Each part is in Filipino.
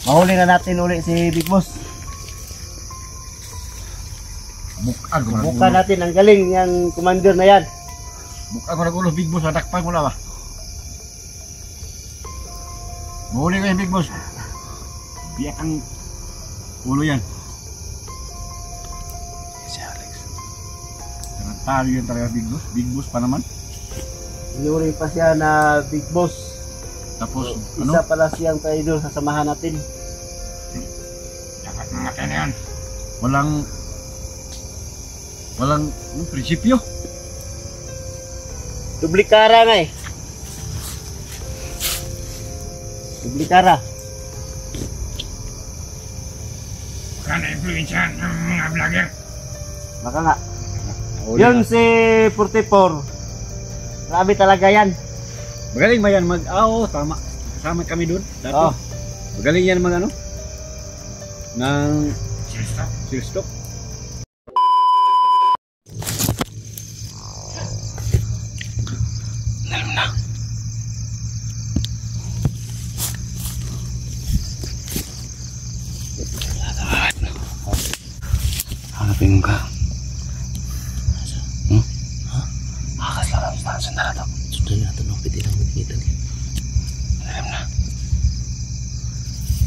Mahuli na natin uli si Big Boss. Bukan natin ang galing yang commander na yan. Bukan ko nagulo Big Boss, adakpan ko na ba? Mahuli ko yung Big Boss. Biyak ang ulo yan. Si Alex. Tarantado yan talaga Big Boss. Big Boss pa naman. Inuri pa siya na Big Boss. Tapos Isa pala siyang traidor sa samahan natin. Dapat mamatay na yan. Walang prinsipyo. Dublikara nga eh. Dublikara. Baka na-influensya ng mga vlogger. Baka nga. Yung si 44. Grabe talaga yan. Magaling ba yan tama. Kasama kami doon. Oh. Magaling yan ng silstop. Alam na. Hanapin ka. Akas lang ang stansan na ito. Sundan natin ang piti lang kita niya. Alam na.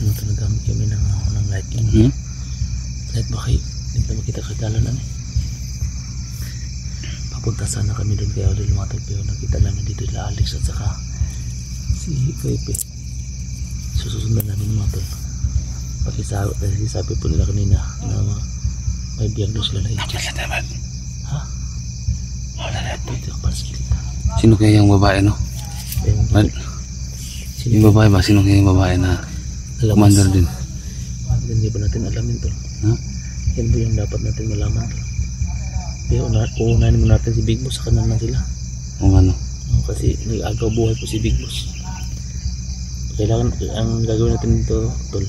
Ano ito nagamit kami ng lighting. Kahit baka hindi na makita kagalanan eh. Papunta sana kami doon kaya ulit lumatag pero nakita namin dito sila Alex at saka si Pepe. Susundan namin mga tol. Kasi sabi po nila kanina na may biyang doon sila na i-check. Ha? Wala na ito yung panskilita. Sino kaya yung babae no? Yung babae ba? Sino kaya yung babae na commander din? Hindi ba natin alamin tol? Yan ba yung dapat natin malaman tol? Pero uunahin mo natin si Big Boss sa kanan na sila. O ano? Kasi nag-agaw buhay po si Big Boss. Kailangan, ang gagawin natin dito tol,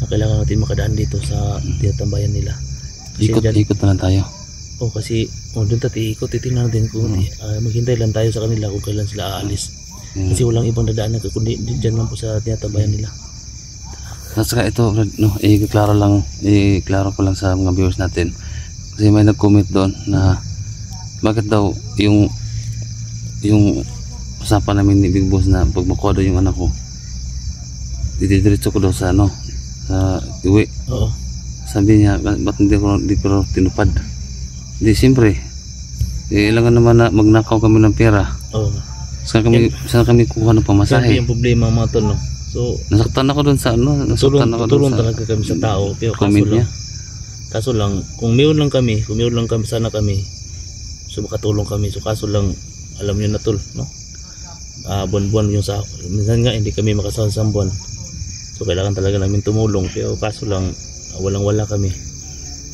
na kailangan natin makadaan dito sa tinatambayan nila. Ikot na lang tayo. Kasi doon tayo ikot, titingnan natin kung maghintay lang tayo sa kanila kung kailan sila aalis. Kasi walang ibang dadaan na kundi dyan lang po sa tinatambayan nila. At saka ito, no, i-klaro ko lang sa mga viewers natin. Kasi may nag-comment doon na bakit daw yung usapan namin ni Big Boss na pag makuha daw yung anak ko, didiretso ko daw sa sa iwi. Oo. Sabi niya, ba't hindi ko tinupad? Hindi, siyempre kailangan naman na magnakaw kami ng pera. Oo. Saan kami kuha ng pamasahe? Sabi yung problema mga tol, no? So, nasaktan ako doon sa tulong talaga kami sa tao. Pero kaso lang, kung mayroon lang kami, sana kami, so makatulong kami. So kaso lang, alam nyo na tol, no? Buwan-buwan yung sa, minsan nga hindi kami makasahod sa buwan. So kailangan talaga namin tumulong. Pero kaso lang, walang-wala kami.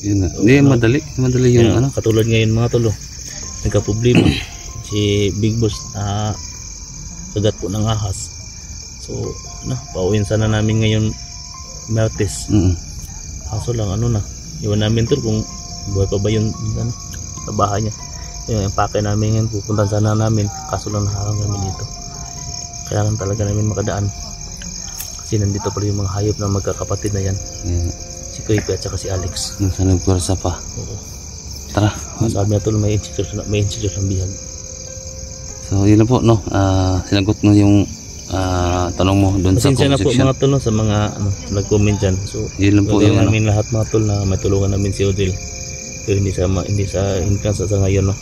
Yun nga. Hindi, madali yung ano. Katulad ngayon mga tol, nagka-problema. Si Big Boss, kagat po ng ahas. So, pauwiin sana namin ngayon Martes. Kaso lang iwan namin tol kung buhay pa ba yung sa bahay niya. Yung pake namin ngayon, pupunta sana namin. Kaso lang naharang namin dito. Kailangan talaga namin makadaan. Kasi nandito pala yung mga hayop na magkakapatid na yan. Si Kuipe at saka si Alex. Sa nagpursa pa. Oo. Tara. Sabi na tol, may insecure ng bihan. So yun na po, no? Sinagot mo yung tanong mo doon sa comment section. Pasensya na po mga tol, sa mga nag-comment dyan. So yun lang po yung namin lahat mga tol na may tulungan namin si Odil. Pero hindi sa ngayon, no?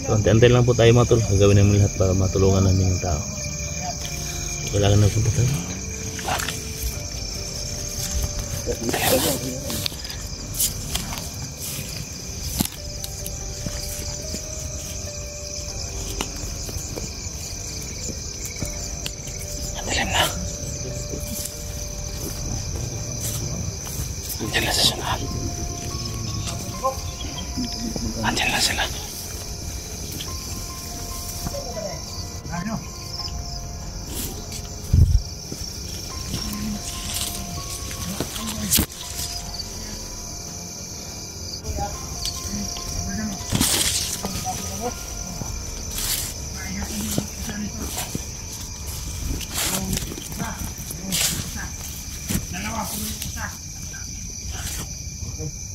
So antay lang po tayo mga tol. Gagawin namin lahat para matulungan namin yung tao. Kailangan na punta tayo. Dilim na. Andiyan na sa sunod. Andiyan na sila.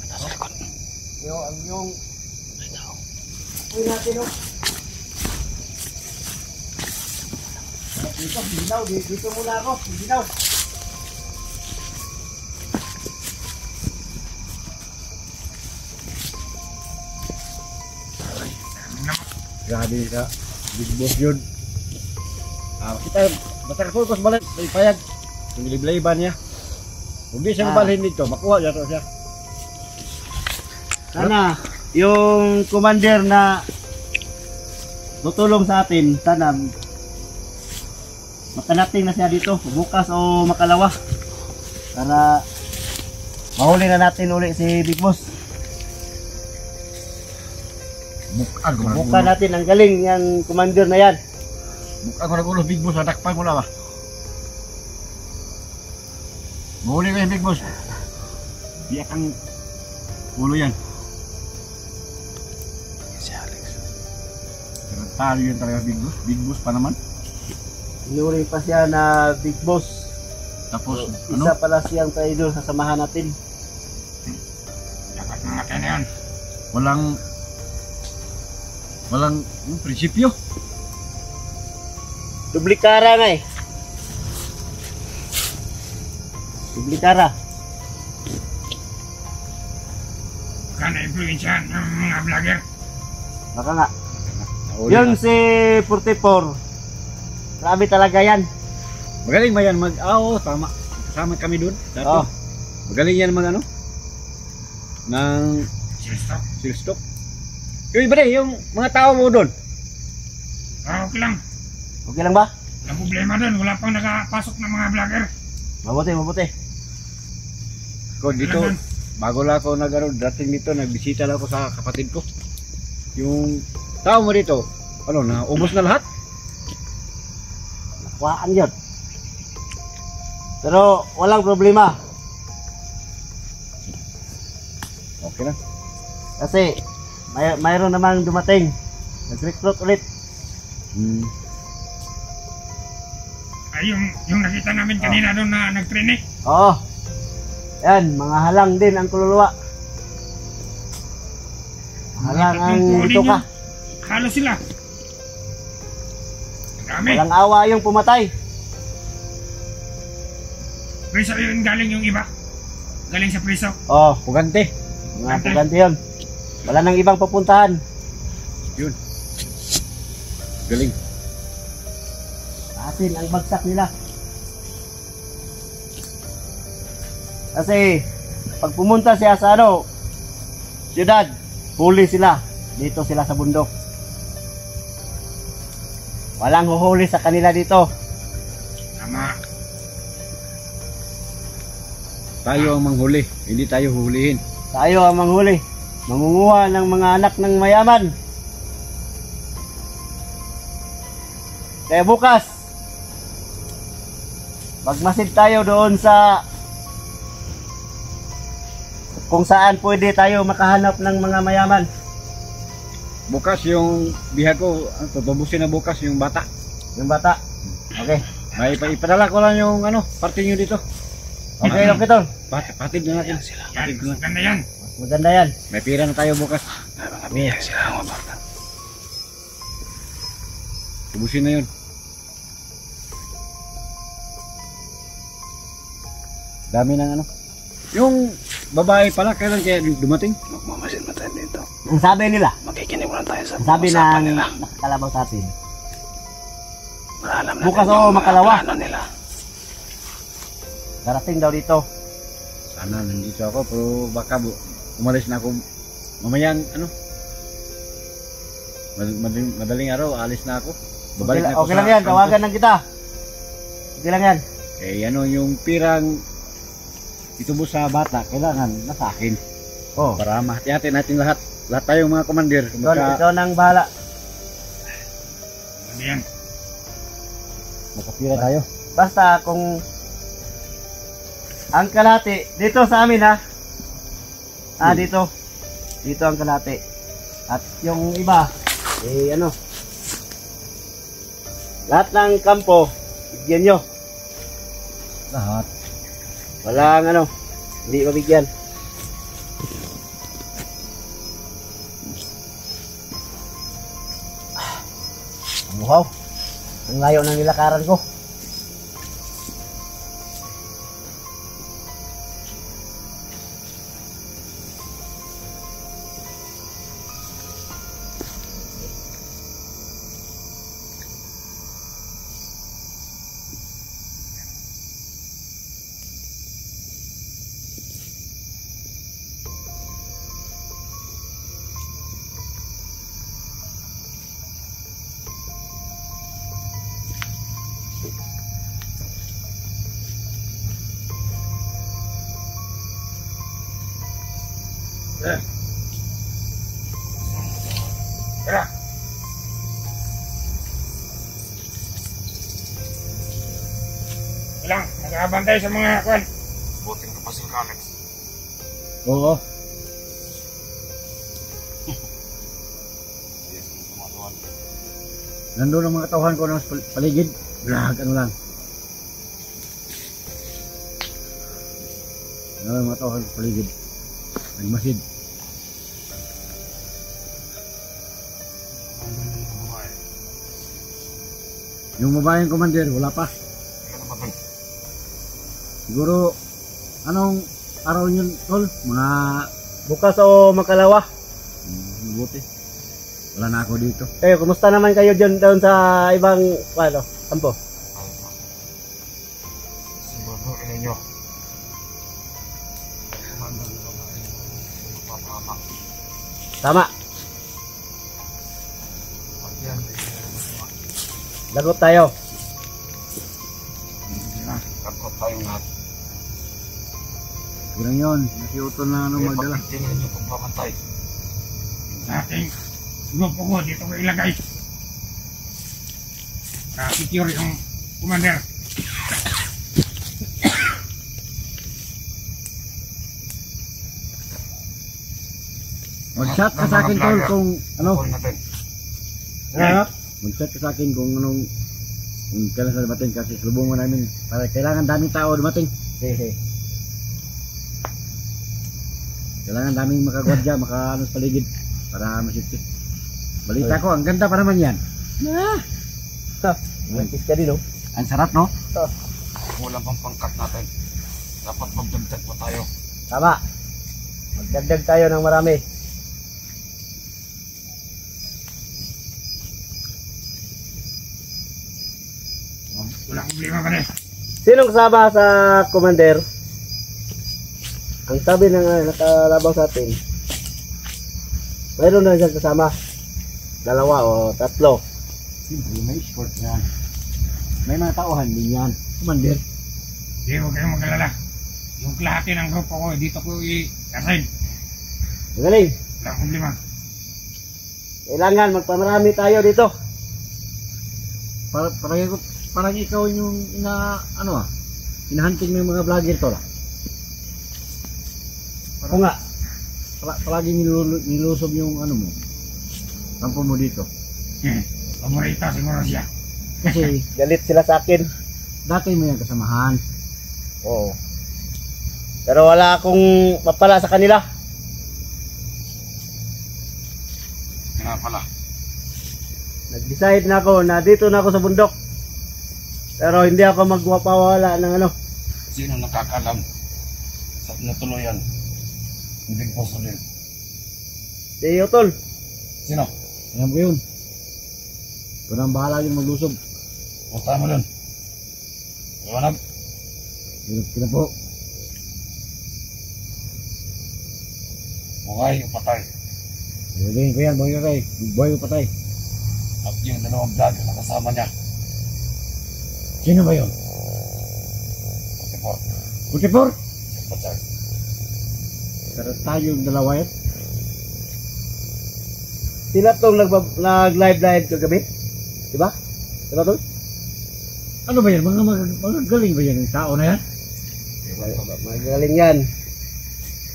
Sa likod. Yung uy natin oh. Dito, binaw. Dito muna ako. Binaw. Grabe ka. Big boss yun. Kita basta focus balik. May payag. Yung liblaiban niya. Kung di siya mabalhin dito, makuha niya to siya. Sana, yung commander na tutulong sa atin, sana makanating na siya dito, bukas o makalawa. Para mahuli na natin uli si Big Boss. Bukan natin, ang galing yung commander na yan. Bukan ko na ulo Big Boss, nadakpan mo na ba? Mahuli ko yung Big Boss. Biyak ang ulo yan. Si Alex. Talo yun talaga Big Boss. Big Boss pa naman. Inuri pa siya na Big Boss. Tapos, Isa pala siyang traidor sa samahan natin. dapat mamatay na yan. Walang prinsipyo. Dublikara nga eh. Dublikara. Kana influensya ng mga vlogger. Baka nga. Yung si 44. Grabe talaga yan. Magaling ba yan tama. Kasama kami doon. Oh. Magaling yan ng seal stock. Yung iba rin, yung mga tao mo doon. Okay lang. Okay lang ba? Ang problema doon, wala pang nakapasok ng mga vlogger. Mabuti. Ko dito, bago lang ako dating dito, nagbisita lang ako sa kapatid ko. Yung tao mo dito, naubos na lahat. Nakuhaan yun. Pero walang problema. Okay na. Kasi mayroon namang dumating. Nag-recruit ulit. Ay, yung nakita namin kanina doon na nag-training. Oo. Yan, mga halang din ang kululuwa. Halang ang ito ka. Halos sila. Dami. Walang awa yung pumatay. Preso yun galing yung iba. Galing sa preso. Oo. Pugante. Mga pugante yun. Wala nang ibang papuntahan. Yun. Galing. Asin ang bagsak nila. Kasi pag pumunta siya sa siyudad, huli sila. Dito sila sa bundok. Walang huhuli sa kanila dito. Tama. Tayo ang manghuli, hindi tayo huhulihin. Tayo ang manghuli. Mangunguha ng mga anak ng mayaman. Kaya bukas, magmasid tayo doon sa kung saan pwede tayo makahanap ng mga mayaman. Bukas yung bihag ko, tutubusin na bukas yung bata. Yung bata. Okay. May ipadala ko lang yung parte nyo dito. Okay, tol. Patid na natin. Yan, maganda yan. Maganda yan. May pira na tayo bukas. Mga biyak sila ang mabata. Tubusin na yun. Dami ng yung babae pala, kailan kaya dumating? Magmamasid na tayo dito. Ang sabi nila, Makikinig muna tayo sa ang sabi usapan ng nila. nakakalabaw sa atin. Alam natin Bukas yung mga makalawa. plano nila. Darating daw dito. Sana nandito ako, pero baka umalis na ako mamayang madaling araw, alis na ako. Babalik na ako Okay lang yan, kampo. tawagan lang kita. Okay lang yan. Yung pirang itubos sa bata, kailangan nasa akin. Oh, Para mahati-hati natin lahat. Lahat tayong mga komandir. ikaw nang bahala. Maganda yan. Makapira tayo. Basta kung ang kalahati, dito sa amin ha. Dito. Dito ang kalahati. At yung iba, lahat ng kampo, bigyan nyo. Lahat. Walang ano, hindi mabigyan. Wow, ang layo ng nilakaran ko. Tara. Ilang, nag-aabantay sa mga kwan. Buting kapasal ka, Alex. Oo. Nandun ang mga tauhan ko ng paligid. Lag, ano lang. Nandun ang mga tauhan ko paligid. Nagmasid. Yung babaeng commander, wala pa. Siguro, anong araw yun, tol? Mga Bukas o makalawa. mabuti. Wala na ako dito. Kayo, kumusta naman kayo dyan doon sa ibang, ano, kampo? Siguro, ninyo. Tama. Lagot tayo. Takot tayong lahat. Kurang yun. Nakiutol na ano magdala. Tingin nyo kung pamantay. Sa ating grupo ko, dito ko ilagay. Secure yung commander. Mag-chat ka sa akin, tol, kung ano. Call natin. Ano? Mag-chat ka sa akin kung anong kung kailan sa dumating kasi salubungan namin. Para kailangan daming tao dumating. Sige. Kailangan daming makagwadya, maka ano sa paligid para masipit. Balita ko, ang ganda pa naman yan. Mantis ka din, no? Ang sarap, no? Kulang pang pangkat natin. Dapat magdagdag pa tayo. Tama. Magdagdag tayo ng marami. Walang problema pa rin. Sinong kasama sa commander? Ang sabi ng nakalabaw sa atin, mayroon na siyang kasama. Dalawa o tatlo. Siyempre, may sport yan. May mga tauhan din yan. Commander. Hindi, huwag kayong mag-alala. Yung klase ng grupo ko, dito ko i-assign. Magaling. Walang problema. Kailangan magpamarami tayo dito. Parang ikaw yung hinahunting ng mga vlogger to, Oo nga. palagi nilusob yung ano mo, kampo mo dito. Paborito siguro siya. Kasi Galit sila sa akin. dati mo yung kasamahan. Oo. Pero wala akong mapala sa kanila. Nga pala. Nag-decide na ako na dito na ako sa bundok. Pero hindi ako magwapawala ng ano. Sino nakakalam sa natuluyan? Hindi ko po din. Si Utol. Sino? Alam ko yun. Ikaw na ang bahala yung maglusob. Punta mo dun. Iwanag. Hirap ka na po. Buhay o patay. Hiwagayin ko yan, buhay ka kay. Buhay o patay. At yung dalawang vlogger na kasama niya. Sino ba yun? Kasi po, Putipor? si Pachay. Pero tayo yung dalawa yan. Sila tong nag-live kagabi. Diba? Diba tol? Ano ba yan? Mga galing ba yan yung tao na yan? Magaling yan.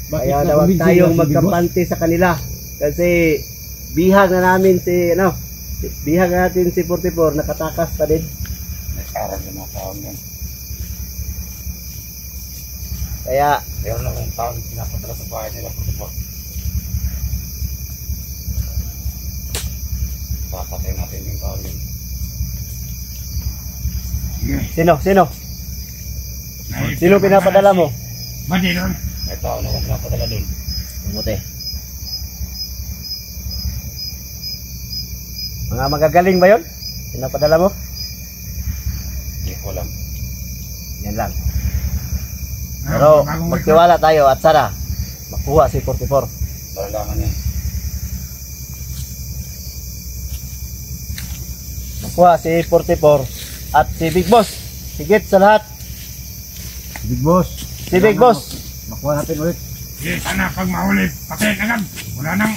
Bakit Kaya daw nakumbinsi tayong na si Big Boss? magkampante sa kanila. Kasi bihag na namin bihag natin si 44 nakatakas pa din. May aral yung mga taon yan. Kaya, Meron akong tao pinapadala sa bahay nila. Papatay natin yung tao yun. sino? Sino pinapadala mo? Badi doon. May tao na akong pinapadala doon. Mabuti. Mga magagaling ba yun? Pinapadala mo? Hindi ko alam. Yan lang. Pero magtiwala tayo at sana makuha si 44. Kailangan yan. Makuha si 44 at si Big Boss. Higit sa lahat, Big Boss. si Big Boss. Makuha natin ulit. Sige, sana pag mahuli, patayin agad. Wala nang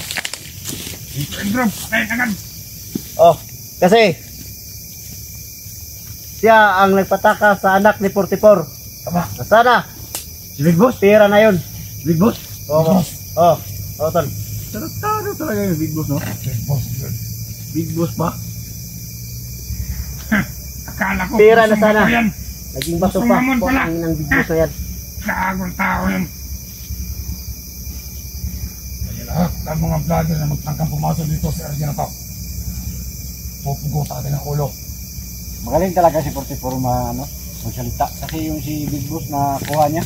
ito and drop, patayin agad. Oh, kasi siya ang nagpataka sa anak ni 44. Tama. Na sana, Si Big Boss. pira na yun. Big Boss. Oo, tol. Tarantado talaga yung Big Boss, no? Big boss yun. Big Boss pa. Akala ko Pira na pusong sana. bato yan. Naging bato Gusto pa. naman pala. Ang ng Big Boss na yan. Kagong tao yan. Kaya lahat ng mga vlogger na magtangkang pumasok dito sa area na to. Pupugutan natin ang ulo. Magaling talaga si 44 magsalita. Kasi yung si Big Boss na kuha niya,